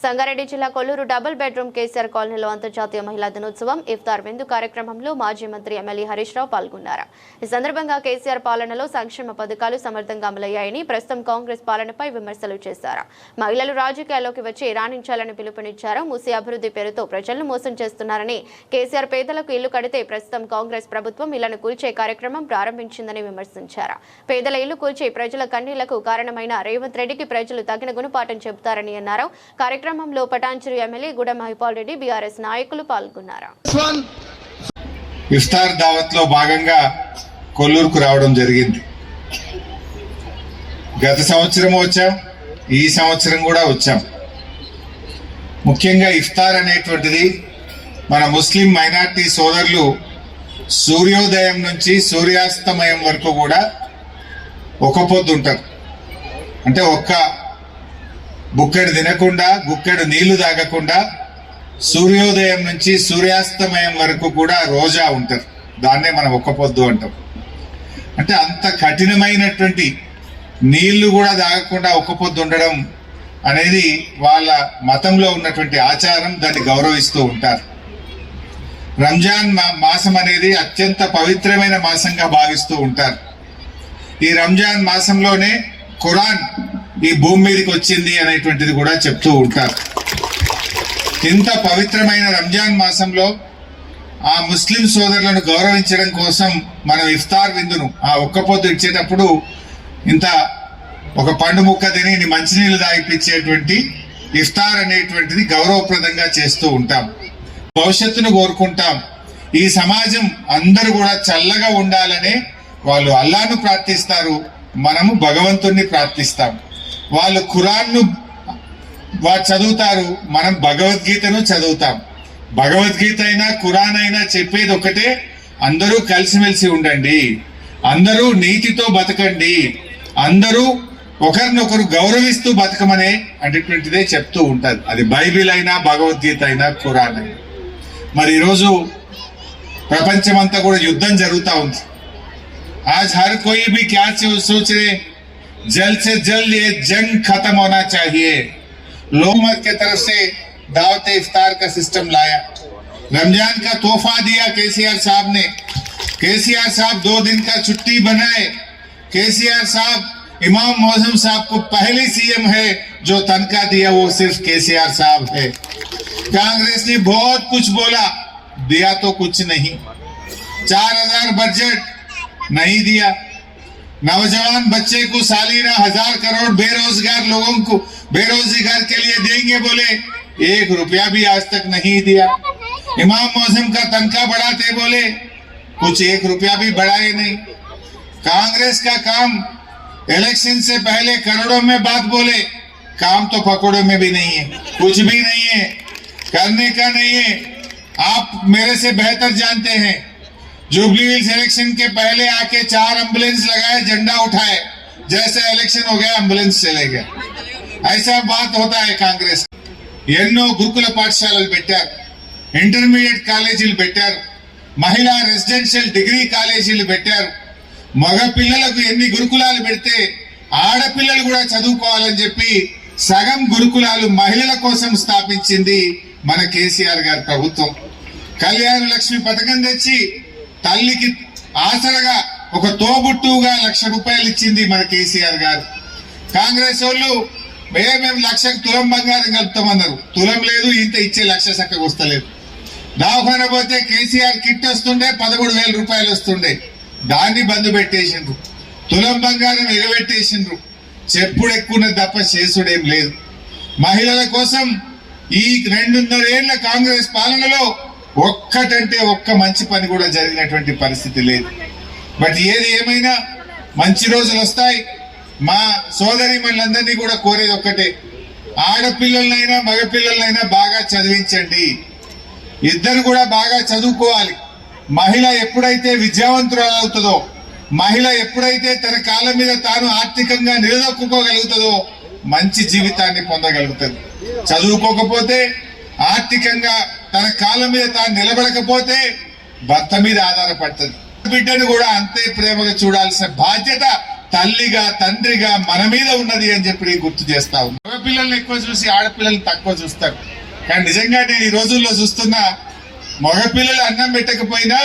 సంగారెడ్డి జిల్లా Kolluru double bedroom KCR కాలనీలో అంతర్జాతీయ మహిళా దినోత్సవం ఇఫ్తార్ విందు కార్యక్రమంలో మాజీ మంత్రి ఎమ్మెల్యే హరీష్ రావు పాల్గొన్నారు. ఈ సందర్భంగా కేసీఆర్ పాలనలో సంక్షేమ పథకాలు సమర్థంగా అమలయ్యాయని, ప్రస్తుతం కాంగ్రెస్ పాలనపై విమర్శలు చేశారు. మహిళలు రాజకీయాల్లోకి వచ్చి రాణించాలని పిలుపునిచ్చారు. మూసీ అభివృద్ధి పేరుతో ప్రజలను మోసం చేస్తున్నారని, కేసీఆర్ పేదలకు ఇల్లు కడితే ప్రస్తుతం కాంగ్రెస్ ప్రభుత్వం ఇళ్లను కూల్చే కార్యక్రమం ప్రారంభించిందని విమర్శించారు. పేదల ఇల్లు కూల్చి ప్రజల కన్నీళ్లకు కారణమైన రేవంత్ రెడ్డికి ప్రజలు తగిన గుణపాఠం చెబుతారని అన్నారు. కార్యక్రమంలో పటాన్చెరు ఎమ్మెల్యే గుడ మహిపాల్ రెడ్డి, బీఆర్ఎస్ నాయకులు పాల్గొన్నారు. ఇఫ్తార్ దావత్ లో భాగంగా కొల్లూరుకు రావడం జరిగింది. గత సంవత్సరం వచ్చాం, ఈ సంవత్సరం కూడా వచ్చాం. ముఖ్యంగా ఇఫ్తార్ అనేటువంటిది మన ముస్లిం మైనార్టీ సోదరులు సూర్యోదయం నుంచి సూర్యాస్తమయం వరకు కూడా ఒక పొద్దు ఉంటారు. అంటే ఒక్క బుక్కెడు తినకుండా, గుక్కెడు నీళ్లు తాగకుండా సూర్యోదయం నుంచి సూర్యాస్తమయం వరకు కూడా రోజా ఉంటారు. దాన్నే మనం ఒక్క పొద్దు అంటాం. అంటే అంత కఠినమైనటువంటి నీళ్లు కూడా తాగకుండా ఒక్క పొద్దు ఉండడం అనేది వాళ్ళ మతంలో ఉన్నటువంటి ఆచారం. దాన్ని గౌరవిస్తూ ఉంటారు. రంజాన్ మాసం అనేది అత్యంత పవిత్రమైన మాసంగా భావిస్తూ ఉంటారు. ఈ రంజాన్ మాసంలోనే ఖురాన్ ఈ భూమి మీదకి వచ్చింది అనేటువంటిది కూడా చెప్తూ ఉంటారు. ఇంత పవిత్రమైన రంజాన్ మాసంలో ఆ ముస్లిం సోదరులను గౌరవించడం కోసం మనం ఇఫ్తార్ విందును ఆ ఒక్క పొద్దు ఇచ్చేటప్పుడు ఇంత ఒక పండు ముక్క తిని మంచినీళ్ళు తాగిపించేటువంటి ఇఫ్తార్ అనేటువంటిది గౌరవప్రదంగా చేస్తూ ఉంటాం. భవిష్యత్తును కోరుకుంటాం. ఈ సమాజం అందరూ కూడా చల్లగా ఉండాలనే వాళ్ళు అల్లాను ప్రార్థిస్తారు, మనము భగవంతుణ్ణి ప్రార్థిస్తాం. వాళ్ళు ఖురాన్ను చదువుతారు, మనం భగవద్గీతను చదువుతాం. భగవద్గీత అయినా ఖురాన్ అయినా చెప్పేది ఒకటే, అందరూ కలిసిమెలిసి ఉండండి, అందరూ నీతితో బతకండి, అందరూ ఒకరినొకరు గౌరవిస్తూ బతకమనే అనేటువంటిదే చెప్తూ ఉంటుంది. అది బైబిల్ అయినా భగవద్గీత అయినా ఖురాన్ అయినా. మరి ఈరోజు ప్రపంచమంతా కూడా యుద్ధం జరుగుతూ ఉంది. आज हर कोई भी क्या सोच रहे, जल्द से जल्द ये जंग खत्म होना चाहिए. लोगों के तरफ से दावत इफ्तार का सिस्टम लाया, रमजान का तोहफा दिया केसीआर साहब ने. केसीआर साहब 2 दिन का छुट्टी बनाए. केसीआर साहब इमाम मौजम साहब को पहली सीएम है जो तनख्वाह दिया वो सिर्फ केसीआर साहब है. कांग्रेस ने बहुत कुछ बोला, दिया तो कुछ नहीं. 4000 बजट नहीं दिया. नौजवान बच्चे को सालाना 1000 करोड़ बेरोजगार लोगों को बेरोजगार के लिए देंगे बोले, 1 रुपया भी आज तक नहीं दिया. इमाम मौसम का तनख्वाह बढ़ाते बोले, कुछ 1 रुपया भी बढ़ाए नहीं. कांग्रेस का काम इलेक्शन से पहले करोड़ों में बात बोले, काम तो पकौड़ों में भी नहीं है, कुछ भी नहीं है, करने का नहीं है. आप मेरे से बेहतर जानते हैं, जुबली हिल्स इलेक्शन के पहले आके 4 एम्बुलेंस लगाए, झंडा उठाए, जैसे इलेक्शन हो गया एम्बुलेंस चले गए. ऐसा बात होता है कांग्रेस. ఎన్నో గురుకుల పాఠశాలలు పెట్టారు, ఇంటర్మీడియట్ కాలేజీలు పెట్టారు, మహిళా రెసిడెన్షియల్ డిగ్రీ కాలేజీలు పెట్టారు. మగ పిల్లలకు ఎన్ని గురుకులాలు పెడితే ఆడపిల్లలు కూడా చదువుకోవాలని చెప్పి సగం గురుకులాలు మహిళల కోసం స్థాపించింది మన కేసీఆర్ గారి ప్రభుత్వం. కళ్యాణ లక్ష్మి పథకం తెచ్చి తల్లికి ఆసరగా ఒక తోబుట్టుగా 1,00,000 రూపాయలు ఇచ్చింది మన కేసీఆర్ గారు. కాంగ్రెస్ వాళ్ళు మేము 1,00,000 తులం బంగారం కలుపుతామన్నారు. తులం లేదు, ఇంత ఇచ్చే 1,00,000 చక్కగా వస్తలేదు. దవాఖాన పోతే కేసీఆర్ కిట్ వస్తుండే, 13,000 రూపాయలు వస్తుండే. దాన్ని బంద్ పెట్టేసిండ్రు. తులం బంగారం ఎగబెట్టేసిండ్రు. చెప్పుడు ఎక్కువ తప్ప చేసుడేం లేదు. మహిళల కోసం ఈ 2.5 ఏళ్ల కాంగ్రెస్ పాలనలో ఒక్కటంటే ఒక్క మంచి పని కూడా జరిగినటువంటి పరిస్థితి లేదు. బట్ ఏది ఏమైనా మంచి రోజులు వస్తాయి. మా సోదరి మనందరినీ కూడా కోరేది ఒక్కటే, ఆడపిల్లలనైనా మగపిల్లలనైనా బాగా చదివించండి. ఇద్దరు కూడా బాగా చదువుకోవాలి. మహిళ ఎప్పుడైతే విద్యావంతురాలు అవుతుందో, మహిళ ఎప్పుడైతే తన కాళ్ళ మీద తాను ఆర్థికంగా నిలదొక్కుకోగలుగుతుందో మంచి జీవితాన్ని పొందగలుగుతుంది. చదువుకోకపోతే, ఆర్థికంగా తన కాళ్ళ మీద తాను నిలబడకపోతే భర్త మీద ఆధారపడుతుంది. బిడ్డను కూడా అంతే ప్రేమగా చూడాల్సిన బాధ్యత తల్లిగా తండ్రిగా మన మీద ఉన్నది అని చెప్పి నేను గుర్తు చేస్తా ఉన్నాను. మగ పిల్లల్ని ఎక్కువ చూసి ఆడపిల్లల్ని తక్కువ చూస్తారు. కానీ నిజంగా నేను ఈ రోజుల్లో చూస్తున్నా మగపిల్లలు అన్నం పెట్టకపోయినా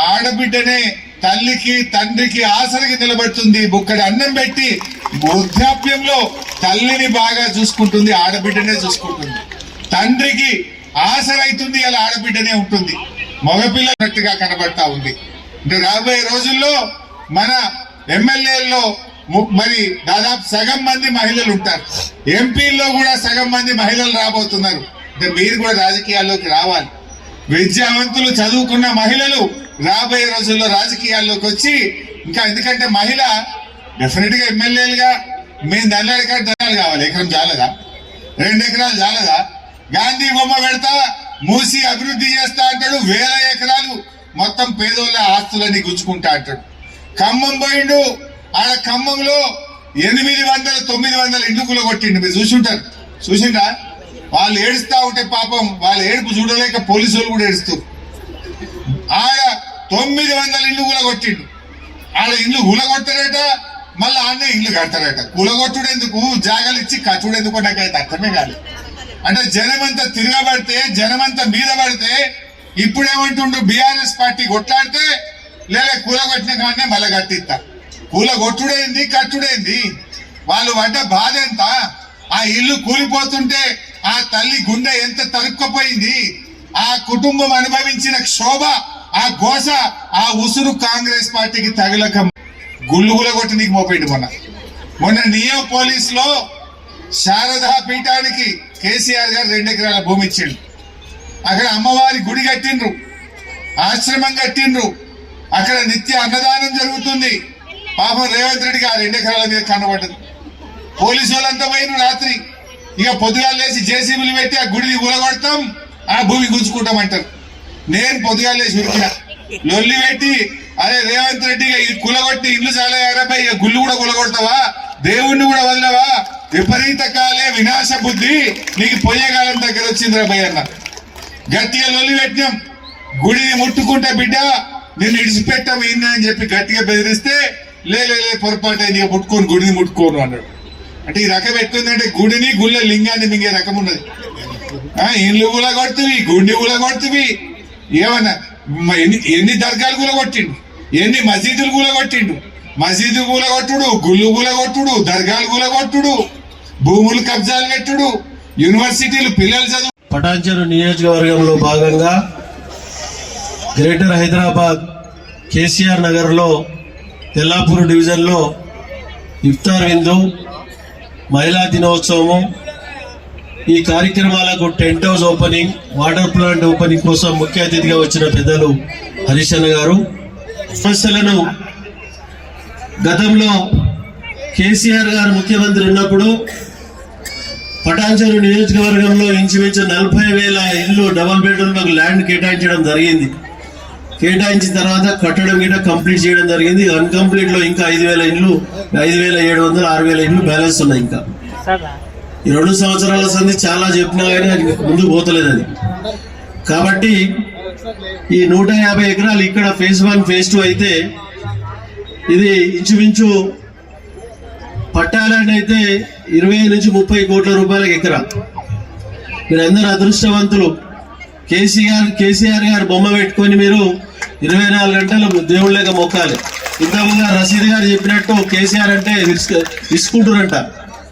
ఆడబిడ్డనే తల్లికి తండ్రికి ఆసరికి నిలబడుతుంది. బుక్కడి అన్నం పెట్టి వృద్ధాప్యంలో తల్లిని బాగా చూసుకుంటుంది, ఆడబిడ్డనే చూసుకుంటుంది. తండ్రికి ఆసరైతుంది, అలా ఆడబిడ్డనే ఉంటుంది. మగపిల్లన్నట్టుగా కనబడతా ఉంది. అంటే రాబోయే రోజుల్లో మన ఎమ్మెల్యేల్లో మరి దాదాపు సగం మంది మహిళలు ఉంటారు. ఎంపీల్లో కూడా సగం మంది మహిళలు రాబోతున్నారు. అంటే మీరు కూడా రాజకీయాల్లోకి రావాలి. విద్యావంతులు చదువుకున్న మహిళలు రాబోయే రోజుల్లో రాజకీయాల్లోకి వచ్చి ఇంకా ఎందుకంటే మహిళ డెఫినెట్ గా ఎమ్మెల్యేలుగా మేము దండాలు కావాలి. ఎకరం చాలదా? 2 ఎకరాలు చాలదా? గాంధీ బొమ్మ పెడతా, మూసి అభివృద్ధి చేస్తా అంటాడు. 1000 ఎకరాలు మొత్తం పేదోళ్ళ ఆస్తులన్నీ గుంజుకుంటా అంటాడు. ఖమ్మం పోయిండు, ఆడ ఖమ్మంలో 800-900 ఇండ్లు కూలగొట్టిండు. మీరు చూసిండ్రా? వాళ్ళు ఏడుస్తా ఉంటే పాపం వాళ్ళ ఏడుపు చూడలేక పోలీసులు కూడా ఏడుస్తూ ఆడ 900 ఇండ్లు కూలగొట్టిండు. ఆడ ఇండ్లు కూలగొట్టారట, మళ్ళీ ఆడనే ఇండ్లు కడతారట. కూలగొట్టుడెందుకు, జాగాలు ఇచ్చి కట్టుడెందుకు నాకైతే అర్థమే కాలేదు. అంటే జనమంతా తిరగబడితే, జనమంతా మీద పడితే ఇప్పుడేమంటుండ్రు, బీఆర్ఎస్ పార్టీ కొట్లాడితే లేదా కూలగొట్టిన కానీ మళ్ళీ కట్టిస్తా. కూలగొట్టుడేంది, కట్టుడేంది? వాళ్ళు పడ్డ బాధ ఎంత? ఆ ఇల్లు కూలిపోతుంటే ఆ తల్లి గుండె ఎంత తరుక్కుపోయింది? ఆ కుటుంబం అనుభవించిన క్షోభ, ఆ గోస, ఆ ఉసురు కాంగ్రెస్ పార్టీకి తగలక గుళ్ళుగుల కొట్టి నీకు మోపేయండి. మొన్న నియో పోలీస్ లో శారదా పీఠానికి కేసీఆర్ గారు 2 ఎకరాల భూమి ఇచ్చిండు. అక్కడ అమ్మవారి గుడి కట్టిండ్రు, ఆశ్రమం కట్టిండ్రు, అక్కడ నిత్య అన్నదానం జరుగుతుంది. పాపం రేవంత్ రెడ్డి గారు 2 ఎకరాల మీద కనబడ్డది. పోలీసు వాళ్ళంతా పోయిన రాత్రి ఇక పొద్దుగాలు లేచి జేసీబీలు పెట్టి ఆ గుడిని కూలగొడతాం, ఆ భూమి గుంజుకుంటాం అంటారు. నేను పొద్దుగాలు లేచి ఉరికిన లొల్లి పెట్టి, అరే రేవంత్ రెడ్డి ఈ కూలగొట్టి ఇల్లు చాలా ఎరపై ఇక గుళ్ళు కూడా కూలగొడతావా, దేవుణ్ణి కూడా వదలవా, విపరీత కాలే వినాశ బుద్ధి, నీకు పోయేకాలం దగ్గర వచ్చిందిరా భయ్ అన్న. గట్టిగా లొల్లి పెట్టినాం. గుడిని ముట్టుకుంటే బిడ్డ నేను ఇడిచిపెట్టాము ఈయన అని చెప్పి గట్టిగా బెదిరిస్తే లే పొరపాటు అయింది, ముట్టుకోను, గుడిని ముట్టుకోను అన్నాడు. అంటే ఈ రకం ఎట్లుందంటే గుడిని గుళ్ళ లింగాన్ని మింగే రకం ఉన్నది. ఇల్లు కూలగొడుతుంది, గుండి కూలగొడుతుంది. ఏమన్నా ఎన్ని దర్గాలు కూలగొట్టిండు, ఎన్ని మసీదులు కూలగొట్టిండు. మసీదు కూలగొట్టుడు, గుళ్ళు కూలగొట్టుడు, దర్గాలు కూలగొట్టుడు, భూములు కబ్జాలు పెట్టుడు, యూనివర్సిటీలు పిల్లలు చదువు. పటాన్చెరు నియోజకవర్గంలో భాగంగా గ్రేటర్ హైదరాబాద్ కేసీఆర్ నగర్లో తెల్లాపూర్ డివిజన్లో ఇఫ్తార్ విందు, మహిళా దినోత్సవము, ఈ కార్యక్రమాలకు tent house opening, water plant opening కోసం ముఖ్య అతిథిగా వచ్చిన పెద్దలు హరీష్ అన్న గారు సమస్యలను గతంలో కేసీఆర్ గారు ముఖ్యమంత్రి ఉన్నప్పుడు పటాన్చెరు నియోజకవర్గంలో ఇంచుమించు 40,000 ఇల్లు డబుల్ బెడ్రూమ్లకు ల్యాండ్ కేటాయించడం జరిగింది. కేటాయించిన తర్వాత కట్టడం గిట్ట కంప్లీట్ చేయడం జరిగింది. అన్కంప్లీట్ లో ఇంకా 5,000 ఇండ్లు, 5,700, 6,000 ఇండ్లు బ్యాలెన్స్ ఉన్నాయి. ఇంకా ఈ 2 సంవత్సరాల సంది చాలా చెప్పినా కానీ అది ముందుకు పోతలేదు. అది కాబట్టి ఈ 150 ఎకరాలు ఇక్కడ ఫేజ్ 1 ఫేజ్ 2 అయితే ఇది ఇంచుమించు పట్టాలని అయితే 20 నుంచి 30 కోట్ల రూపాయలకు ఎకరా. మీరందరూ అదృష్టవంతులు. కేసీఆర్ గారు బొమ్మ పెట్టుకొని మీరు 24 గంటలు దేవుళ్ళగా మొక్కాలి. ఇంతకుముందు రషీద్ గారు చెప్పినట్టు కేసీఆర్ అంటే ఇసుకుంటారంట,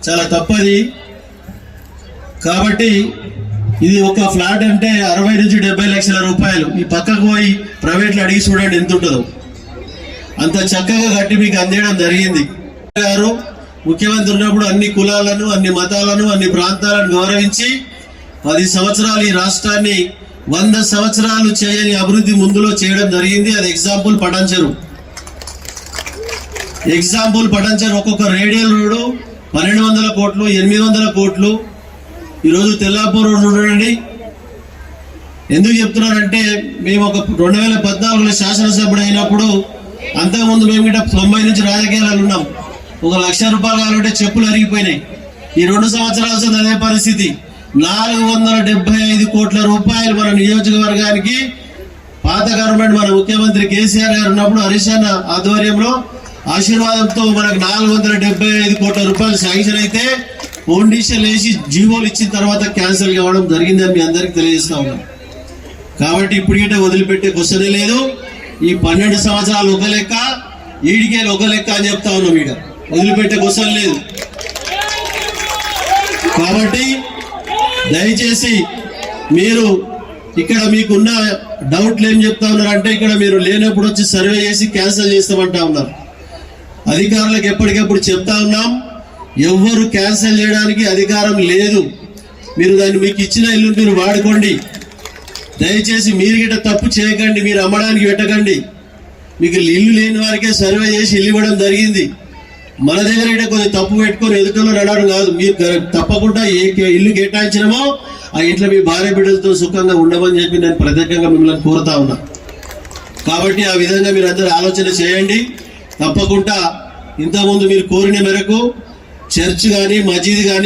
చాలా తప్పది. కాబట్టి ఇది ఒక ఫ్లాట్ అంటే 60 నుంచి 70 లక్షల రూపాయలు. ఈ పక్కకు పోయి ప్రైవేట్లో అడిగి చూడండి ఎంత ఉంటుందో. అంత చక్కగా కట్టి మీకు అందేయడం జరిగింది. గారు ముఖ్యమంత్రి ఉన్నప్పుడు అన్ని కులాలను, అన్ని మతాలను, అన్ని ప్రాంతాలను గౌరవించి 10 సంవత్సరాలు ఈ రాష్ట్రాన్ని 100 సంవత్సరాలు చేయని అభివృద్ధి ముందులో చేయడం జరిగింది. అది ఎగ్జాంపుల్ పటాన్చెరు. ఒక్కొక్క రేడియల్ రోడ్డు 1200 కోట్లు, 800 కోట్లు. ఈరోజు తెల్లాపూర్ రోడ్డు చూడండి. ఎందుకు చెప్తున్నారంటే మేము ఒక 2014లో శాసనసభ్యుడు అయినప్పుడు, అంతకుముందు మేము గిట్ట 90 నుంచి రాజకీయాలు ఉన్నాం. 1 లక్ష రూపాయలు కావాలంటే చెప్పులు అరిగిపోయినాయి. ఈ 2 సంవత్సరాల అదే పరిస్థితి. 475 కోట్ల రూపాయలు మన నియోజకవర్గానికి పాత గవర్నమెంట్ మన ముఖ్యమంత్రి కేసీఆర్ గారు ఉన్నప్పుడు హరీష్ అన్న ఆధ్వర్యంలో ఆశీర్వాదంతో మనకు 475 కోట్ల రూపాయలు శాంక్షన్ అయితే ఫౌండేషన్ వేసి జీవోలు ఇచ్చిన తర్వాత క్యాన్సిల్ కావడం జరిగిందని మీ అందరికి తెలియజేస్తా ఉన్నాం. కాబట్టి ఇప్పుడు గిట్ట వదిలిపెట్టే క్వశ్చనే లేదు. ఈ 12 సంవత్సరాలు ఒక లెక్క, ఈడికేలు ఒక లెక్క అని చెప్తా ఉన్నాం. ఈడ వదిలిపెట్టే క్వశ్చన్ లేదు. కాబట్టి దయచేసి మీరు ఇక్కడ మీకున్న డౌట్లు ఏం చెప్తా ఉన్నారు అంటే, ఇక్కడ మీరు లేనప్పుడు వచ్చి సర్వే చేసి క్యాన్సిల్ చేస్తామంటా ఉన్నారు. అధికారులకు ఎప్పటికప్పుడు చెప్తా ఉన్నాం, ఎవ్వరు క్యాన్సిల్ చేయడానికి అధికారం లేదు. మీరు దాన్ని మీకు ఇచ్చిన ఇల్లు మీరు వాడుకోండి. దయచేసి మీరు గిట్ట తప్పు చేయకండి, మీరు అమ్మడానికి పెట్టకండి. మీకు ఇల్లు లేని వారికే సర్వే చేసి ఇల్లు ఇవ్వడం జరిగింది. మన దగ్గర ఇట్లా కొద్దిగా తప్పు పెట్టుకొని ఎదుటలో నడవడం కాదు. మీరు తప్పకుండా ఏ ఇల్లు కేటాయించినామో ఆ ఇంట్లో మీ భార్య బిడ్డలతో సుఖంగా ఉండమని చెప్పి నేను ప్రత్యేకంగా మిమ్మల్ని కోరుతా ఉన్నా. కాబట్టి ఆ విధంగా మీరు అందరూ ఆలోచన చేయండి. తప్పకుండా ఇంతకుముందు మీరు కోరిన మేరకు చర్చ్ కానీ మసీద్ కానీ